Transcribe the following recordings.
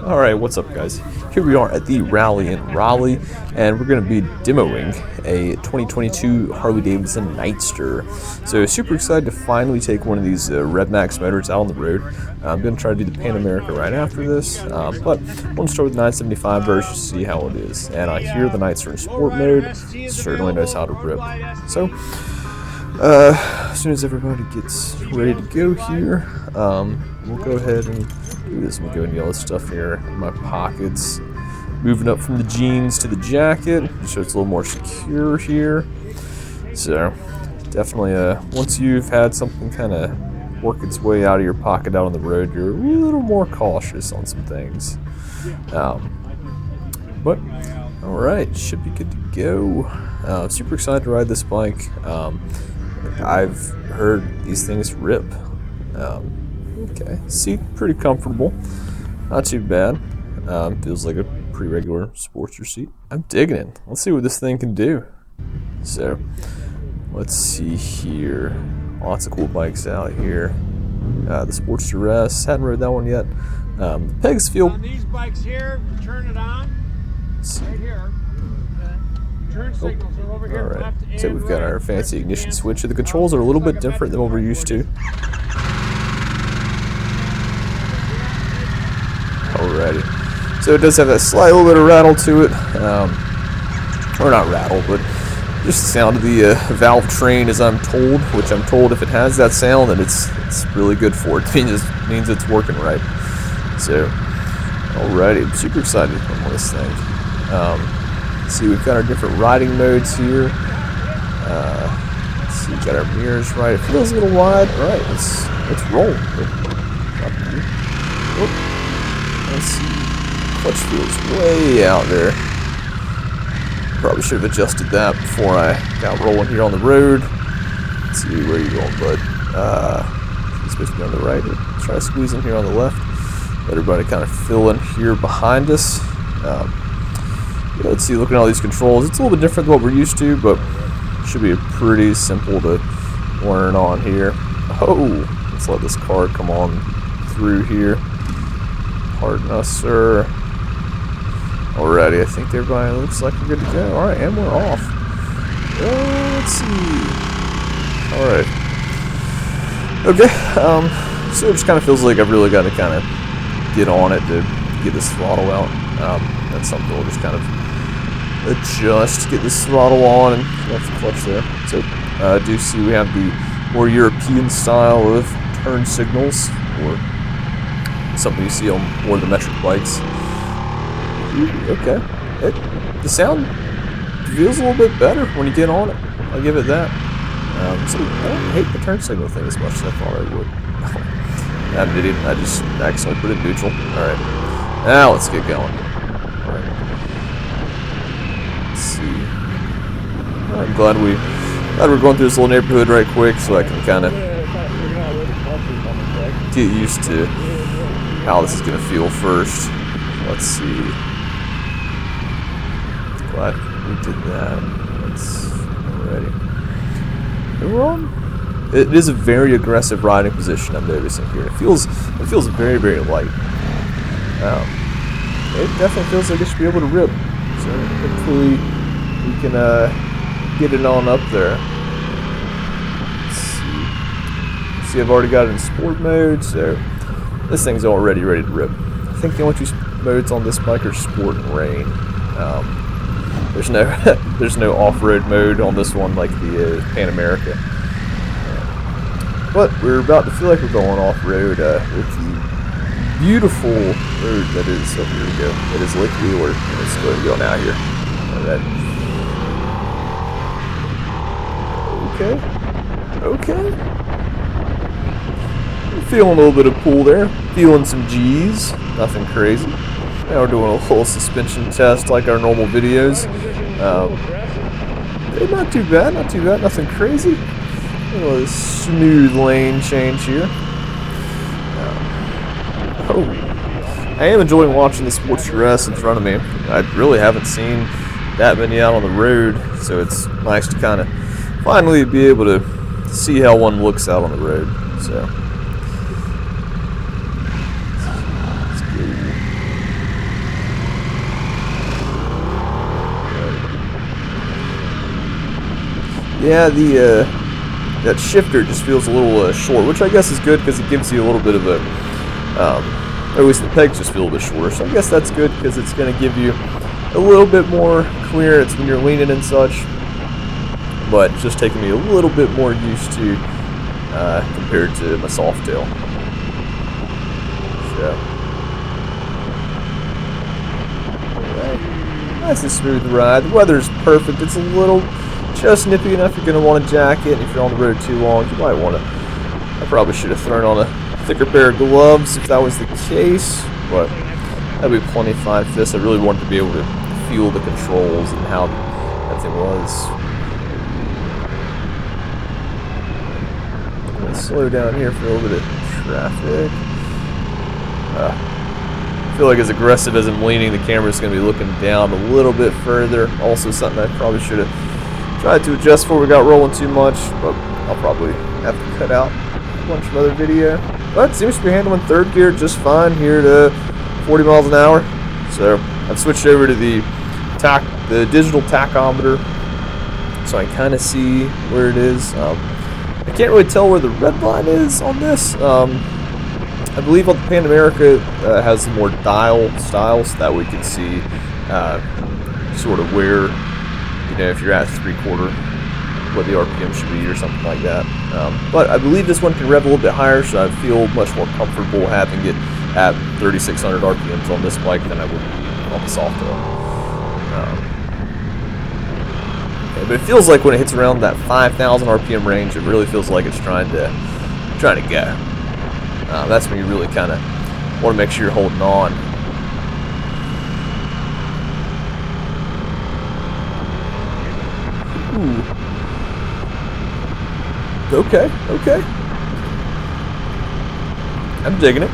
Alright, what's up guys? Here we are at the rally in Raleigh, and we're going to be demoing a 2022 Harley-Davidson Nightster. So super excited to finally take one of these RevMax motors out on the road. I'm going to try to do the Pan America right after this, but I want to start with the 975 version to see how it is. And I hear the Nightster in sport mode certainly knows how to rip. So as soon as everybody gets ready to go here, we'll go ahead and do this. I'm doing all this stuff here in my pockets, moving up from the jeans to the jacket, so it's a little more secure here. So definitely, once you've had something kind of work its way out of your pocket out on the road, you're a little more cautious on some things. But all right, should be good to go. Super excited to ride this bike. I've heard these things rip. Okay, seat pretty comfortable, not too bad. Feels like a pretty regular Sportster seat. I'm digging it. Let's see what this thing can do. So, let's see here. Lots of cool bikes out here. The Sportster S, hadn't rode that one yet. The pegs feel. On these bikes here, turn it on. Right here. Turn signals are over here. Alright, so we've got our fancy ignition switch. The controls are a little bit different than what we're used to. Alrighty, so it does have that slight little bit of rattle to it, or not rattle, but just the sound of the valve train, as I'm told. Which I'm told if it has that sound, then it's really good for it. It means it's working right. So, alrighty, I'm super excited on this thing. See, we've got our different riding modes here. Let's see, we've got our mirrors right. It feels a little wide. Alright, let's roll. Let's see. Clutch feels way out there. Probably should have adjusted that before I got rolling here on the road. Let's see, where are you going, bud? He's supposed to be on the right. Let's try squeezing here on the left. Let everybody kind of fill in here behind us. Yeah, let's see, looking at all these controls, it's a little bit different than what we're used to, but should be pretty simple to learn on here. Oh, let's let this car come on through here. Pardon us, sir. Alrighty, I think everybody looks like we're good to go. Alright, and we're off. Let's see. Alright. Okay, so it just kind of feels like I've really got to kind of get on it to get this throttle out. That's something we'll just kind of adjust, get this throttle on, and that's the clutch there. So I do see we have the more European style of turn signals, or something you see on more of the metric bikes. Okay, the sound feels a little bit better when you get on it. I'll give it that. So I don't hate the turn signal thing as much as I thought I would. I'm an idiot. I just accidentally put it in neutral. Alright, now let's get going. Alright. Let's see. I'm glad we're going through this little neighborhood right quick, so I can kind of get used to how this is going to feel first. Let's see. Glad we did that. Let's ready. We're on. It is a very aggressive riding position I'm noticing here. It feels very, very light. It definitely feels like it should be able to rip. So hopefully we can get it on up there. Let's see. See, I've already got it in sport mode, so this thing's already ready to rip. I think the only two modes on this bike are sport and rain. There's no off-road mode on this one like the Pan America. But we're about to feel like we're going off-road with the beautiful road that is, oh, here we go, that is Lake Wheeler. Let's go ahead and go now here. Alright. Okay. Feeling a little bit of pull there. Feeling some G's. Nothing crazy. Now we're doing a little suspension test like our normal videos. Not too bad, nothing crazy. A little smooth lane change here. I am enjoying watching the Sportster S in front of me. I really haven't seen that many out on the road, so it's nice to kind of finally be able to see how one looks out on the road. So let's go. Yeah, that shifter just feels a little short, which I guess is good because it gives you a little bit of a, or at least the pegs just feel a little bit shorter. So I guess that's good because it's going to give you a little bit more clearance when you're leaning and such. But it's just taking me a little bit more used to compared to my Softail. So, alright, that's a smooth ride. The weather's perfect. It's a little just nippy enough. You're going to want a jacket. If you're on the road too long, you might want to. I probably should have thrown on a thicker pair of gloves if that was the case, but that'd be plenty fine for this. I really wanted to be able to feel the controls and how that thing was. I'm gonna slow down here for a little bit of traffic. I feel like as aggressive as I'm leaning, the camera's going to be looking down a little bit further. Also something I probably should have tried to adjust before we got rolling too much, but I'll probably have to cut out a bunch of other video. But it seems to be handling third gear just fine here to 40 miles an hour. So I've switched over to the digital tachometer, so I kind of see where it is. I can't really tell where the red line is on this. I believe on the Pan America has some more dial styles that we can see sort of where, you know, if you're at 3/4, what the RPM should be or something like that. But I believe this one can rev a little bit higher, so I feel much more comfortable having it at 3,600 RPMs on this bike than I would on the Softail. But it feels like when it hits around that 5,000 RPM range, it really feels like it's trying to go. That's when you really kind of want to make sure you're holding on. Ooh. Okay. I'm digging it.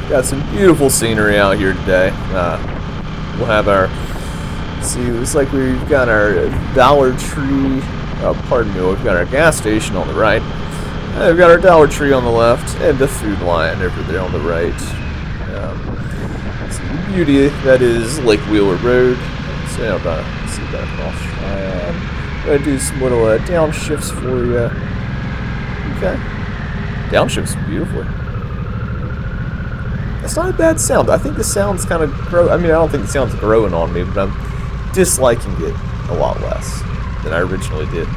Got some beautiful scenery out here today. We'll have our, see, it looks like we've got our Dollar Tree, pardon me, we've got our gas station on the right. We've got our Dollar Tree on the left, and the Food Lion over there on the right. See the beauty that is Lake Wheeler Road. So I'm about to see that across. I'm going to do some little downshifts for you. Okay. Downshifts beautifully. That's not a bad sound. I think the sound's kind of I mean, I don't think the sound's growing on me, but I'm disliking it a lot less than I originally did.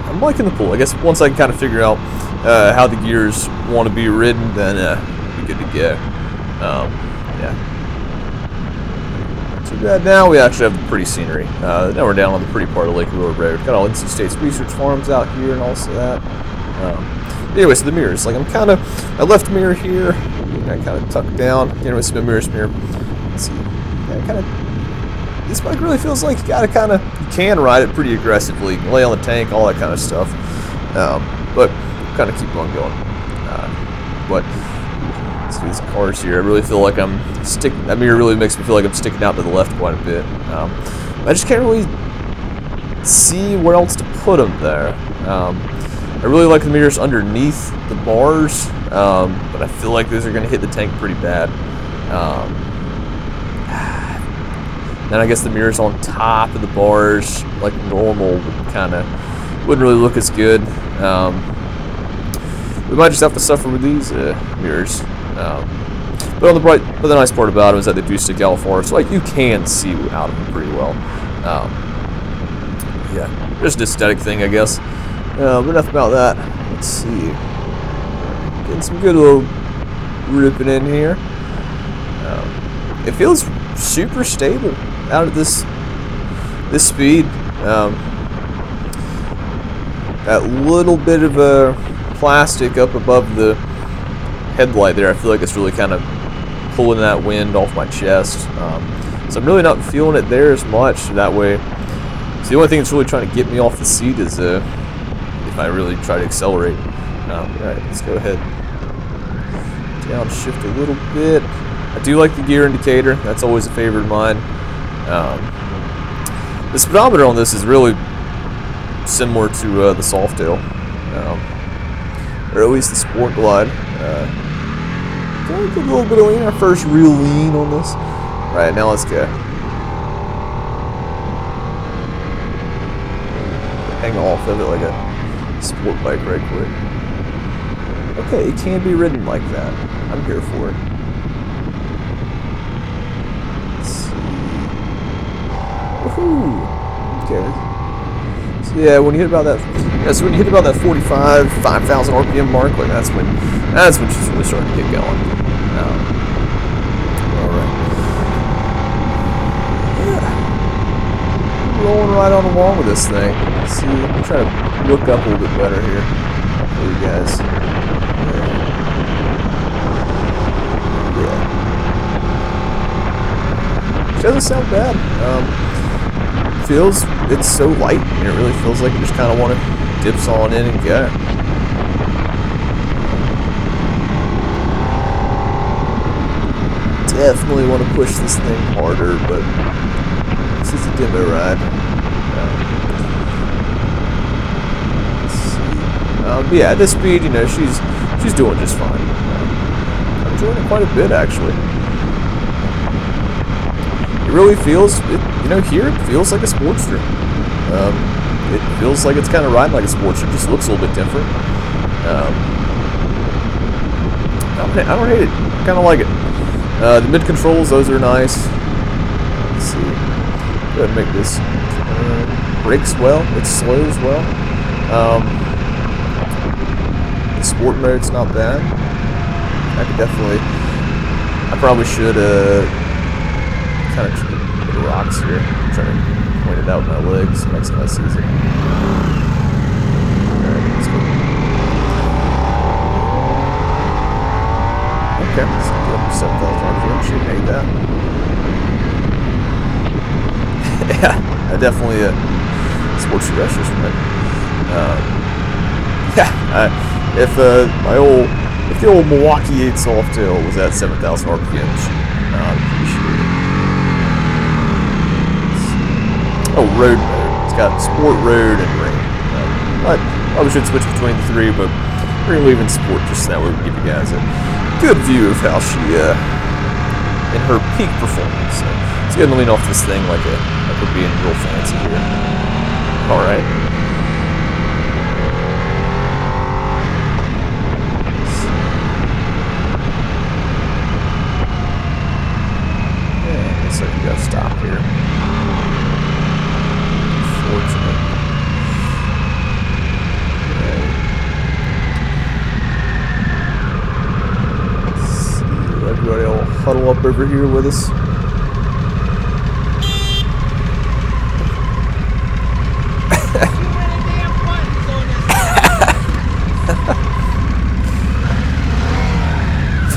I'm liking the pull. I guess once I can kind of figure out how the gears want to be ridden, then we're good to go. Yeah. Not too bad. Now we actually have the pretty scenery. Now we're down on the pretty part of Lake Wheeler Road. Got all NC State's research farms out here and also that. Anyway, so the mirrors. Like I left mirror here. I kind of tucked down. Anyway, so mirror. Let's see. Yeah, kind of. This bike really feels like you can ride it pretty aggressively, lay on the tank, all that kind of stuff. But kind of keep on going. But let's see these cars here. I really feel like that mirror really makes me feel like I'm sticking out to the left quite a bit. I just can't really see where else to put them there. I really like the mirrors underneath the bars, but I feel like those are going to hit the tank pretty bad. Then I guess the mirrors on top of the bars, like normal, wouldn't really look as good. We might just have to suffer with these mirrors. But the nice part about them is that they do stick out far, so like you can see out of them pretty well. Yeah, just an aesthetic thing, I guess. But enough about that. Let's see. Getting some good little ripping in here. It feels super stable out at this speed. That little bit of a plastic up above the headlight there, I feel like it's really kind of pulling that wind off my chest. So I'm really not feeling it there as much. That way So the only thing that's really trying to get me off the seat is if I really try to accelerate. Alright, let's go ahead. Downshift a little bit. I do like the gear indicator. That's always a favorite of mine. The speedometer on this is really similar to the Softail, or at least the Sport Glide. A little bit of lean, our first real lean on this. Alright, now let's go. Hang off of it like a sport bike right quick. Okay, it can be ridden like that. I'm here for it. Let's see. Woohoo! Okay. So yeah, when you hit about that, 45, 5,000 RPM mark, like that's when she's really starting to get going. All right. Yeah. Rolling right on along with this thing. Let's see, I'm trying to look up a little bit better here for you guys. Yeah. It doesn't sound bad. It's so light, and it really feels like you just kind of want to dips on in and go. Definitely want to push this thing harder, but this is a demo ride. Let's see. Yeah, at this speed, you know, she's doing just fine. I'm enjoying it quite a bit, actually. It really feels, here it feels like a Sportster. It feels like it's kind of riding like a Sportster. It just looks a little bit different. I don't hate it. I kind of like it. The mid controls, those are nice. Let's see. Go ahead and make this brakes well. It's slow as well. The sport mode's not bad. I probably should kind of hit the rocks here. I'm trying to point it out with my legs. Makes it less easy. Alright, let's go. Okay, let's get up to 7,000 RPM. Should have made that. Yeah, I definitely sports rushers from it. If the old Milwaukee 8 Softail was at 7,000 RPM, I'd appreciate it. Oh, road mode. It's got sport, road, and rain. I probably should switch between the three, but we're going to leave in sport just so that we can give you guys a good view of how she, in her peak performance. So let's go ahead and lean off this thing like we're being real fancy here. Alright. Yeah, looks like we got to stop here. Unfortunate. Everybody will huddle up over here with us.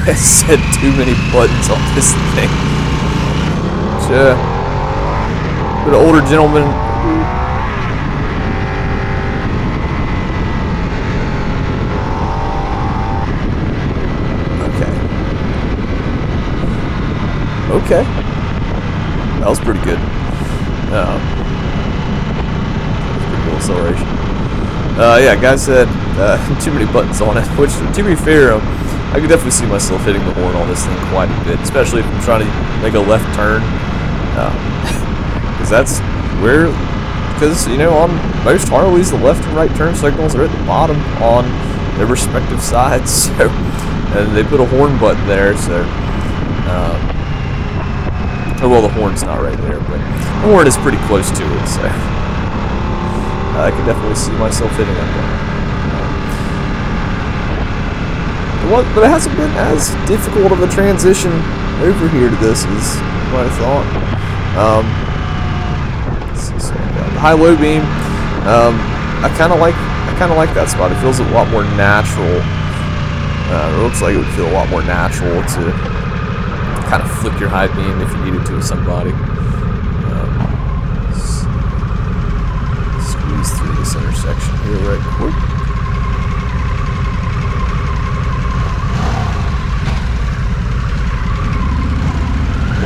I said too many buttons on this thing. Sure. But an older gentleman. Okay. That was pretty good. That was pretty cool acceleration. Yeah, guys said too many buttons on it, which, to be fair, I could definitely see myself hitting the horn on this thing quite a bit, especially if I'm trying to make a left turn. Because, on most Harleys, the left and right turn signals are at the bottom on their respective sides, so, and they put a horn button there, so, well, the horn's not right there, but the horn is pretty close to it, so I could definitely see myself hitting that one. But it hasn't been as difficult of a transition over here to this as you might have thought. The high-low beam, I kind of like that spot. It feels a lot more natural. It looks like it would feel a lot more natural to kind of flick your high beam if you needed to with somebody. this intersection here right quick.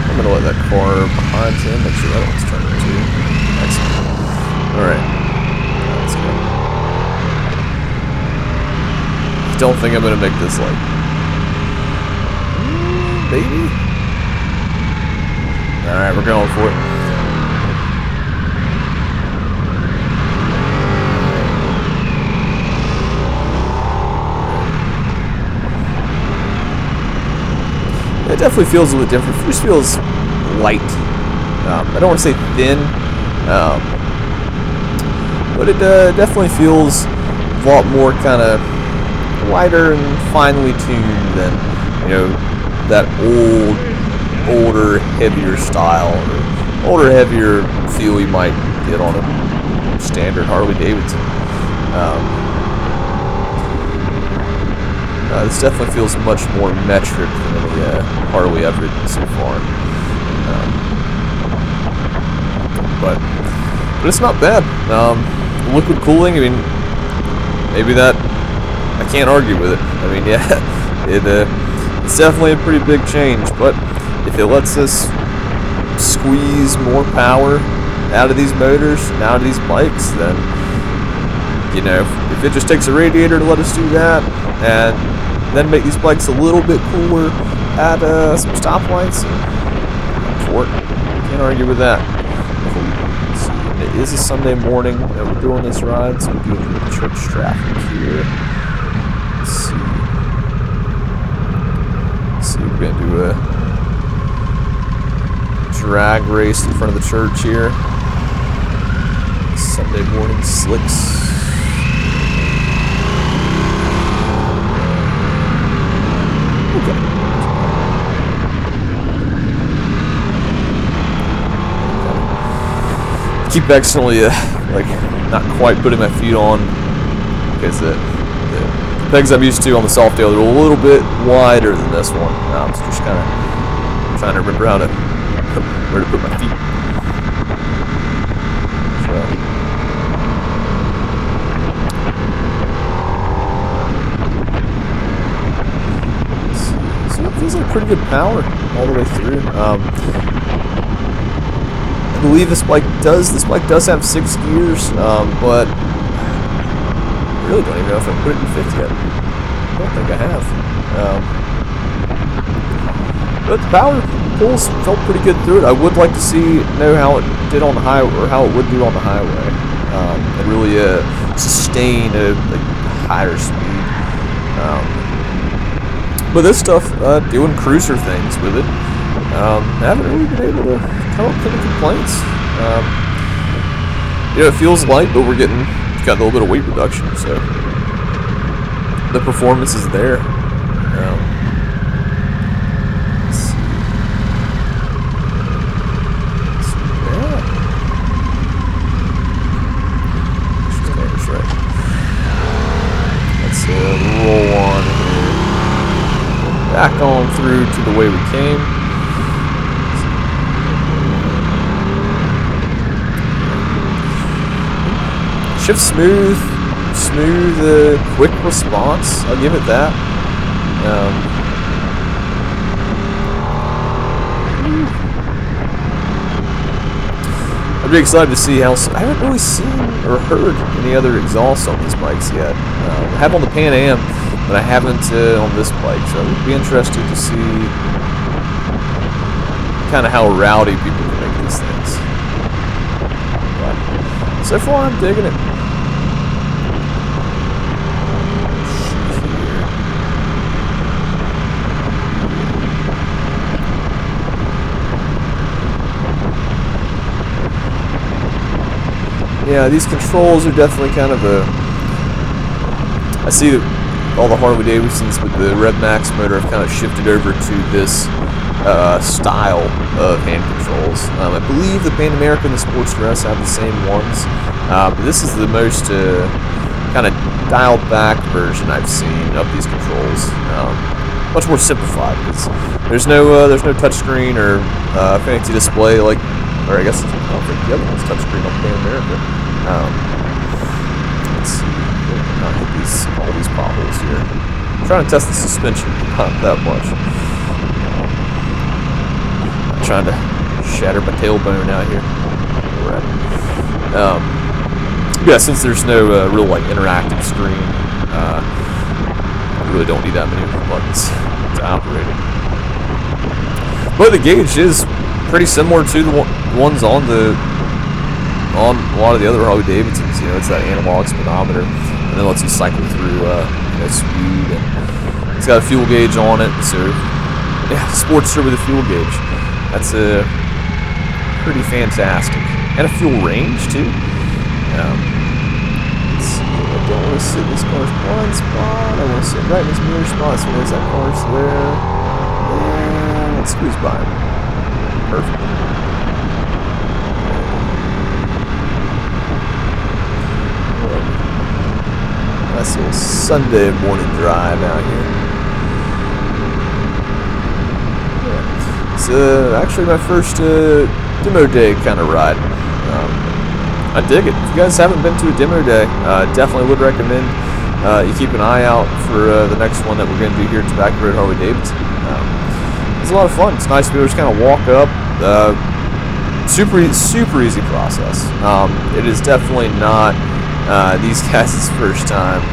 I'm gonna let that car behind him, make sure that one's turning too. Excellent. Alright. Let's go. I don't think I'm gonna make this like maybe? Alright, we're going for it. It definitely feels a little different. It just feels light. I don't want to say thin, but it definitely feels a lot more kind of lighter and finely tuned than, you know, that older, heavier style, or older, heavier feel you might get on a standard Harley-Davidson. This definitely feels much more metric than any Harley I've ridden so far. But it's not bad. Liquid cooling, I mean, maybe that, I can't argue with it. I mean, yeah, it's definitely a pretty big change, but if it lets us squeeze more power out of these motors and out of these bikes, then, you know, if it just takes a radiator to let us do that, and then make these bikes a little bit cooler at some stoplights, for it, can't argue with that. Let's see, it is a Sunday morning that we're doing this ride, so we're doing the church traffic here. Let's see, we're gonna do a drag race in front of the church here. Sunday morning slicks. Keep accidentally like not quite putting my feet on because the pegs I'm used to on the soft tail are a little bit wider than this one. I'm just kind of trying to remember where to put my feet. So it feels like pretty good power all the way through. I believe this bike does have 6 gears, but I really don't even know if I put it in 5th yet. I don't think I have. But the power pulls felt pretty good through it. I would like to know how it did on the highway, or how it would do on the highway, and really sustain a higher speed. But this stuff, doing cruiser things with it, I haven't really been able to come up with any complaints. You know, it feels light, but it's got a little bit of weight reduction, so the performance is there. Let's see. That's right. Let's roll on here. Back on through to the way we came. Shift smooth, quick response. I'll give it that. I'd be excited to see how. I haven't really seen or heard any other exhausts on these bikes yet. I have on the Pan Am, but I haven't on this bike. So it would be interesting to see kind of how rowdy people can make these things. But so far, I'm digging it. Yeah, these controls are definitely kind of I see that all the Harley-Davidsons with the Rev Max motor have kind of shifted over to this style of hand controls. I believe the Pan America and the Sportster S have the same ones, but this is the most kind of dialed back version I've seen of these controls. Much more simplified because there's no touchscreen or fancy display like. Or I guess I don't think the other one's touchscreen on Pan America. let's not hit all these potholes here. I'm trying to test the suspension, not that much. I'm trying to shatter my tailbone out here. Alright. Yeah, since there's no real like interactive screen, you really don't need that many buttons to operate it. But the gauge is pretty similar to the ones on a lot of the other Harley-Davidsons. You know, it's that analog speedometer, and it lets you cycle through speed. And it's got a fuel gauge on it, so yeah, Sportster with a fuel gauge. That's pretty fantastic, and a fuel range too. Let's see, I don't want to sit in this car's blind spot. I want to sit right in this mirror spot. So there's that car's there. And let's squeeze by him. Perfect. Nice little Sunday morning drive out here. It's actually my first demo day kind of ride. I dig it. If you guys haven't been to a demo day, definitely would recommend you keep an eye out for the next one that we're going to do here at Tobacco Road Harley-Davidson. It's a lot of fun. It's nice to be able to just kind of walk up. Super easy process. It is definitely not these guys' first time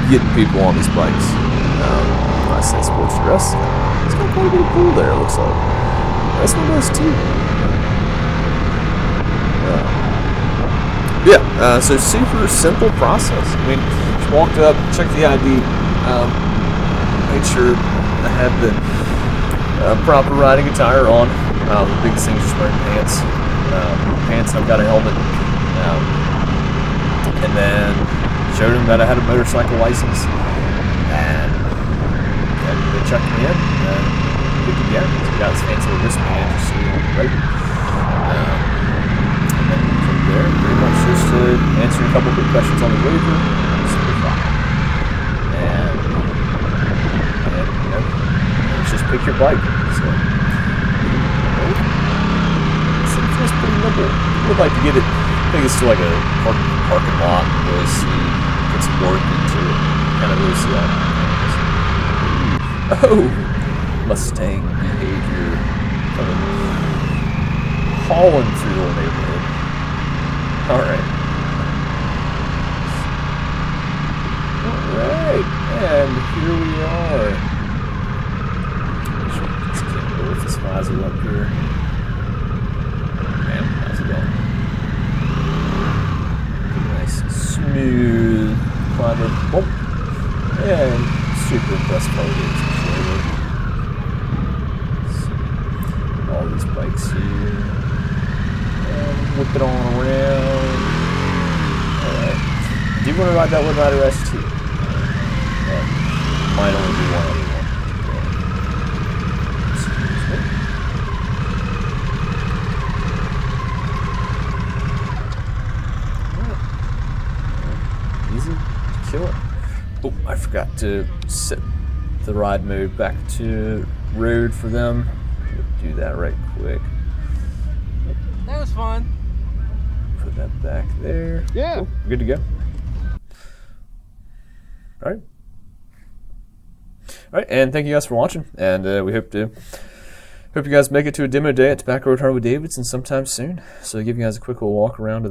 getting people on these bikes. I say Sportster. It's got quite a bit of pool there, it looks like. This one does too. So super simple process. I mean, just walked up, checked the ID, made sure I had the proper riding attire on. The biggest thing is just wearing pants. I've got a helmet. And then showed him that I had a motorcycle license. And they checked me in. Good to go. So we got this fancy little wristband just so you don't break it. And then from there, pretty much just answering a couple quick questions on the waiver. And it's just pick your bike. So it's pretty nimble. I would like to get it. I think it's to like a parking lot. Really see, put some work into it. Kind of really see that. Oh, Mustang behavior. Kind of hauling through the neighborhood. Alright. Alright, and here we are. Let's get with this visor up here. Man, how's it going? Nice, smooth climber. Oh, and super impressed Harley-Davidson flavor. All these bikes here. And whip it on around. Alright. Do you want to ride that Wood Rider ST? Might only be one other one. Easy to kill it. Oh, I forgot to set the ride mode back to road for them. Do that right quick. That was fun. Put that back there. Yeah. Cool. Good to go. All right. All right, and thank you guys for watching. And we hope you guys make it to a demo day at Tobacco Road Harley-Davidson sometime soon. So give you guys a quick little walk around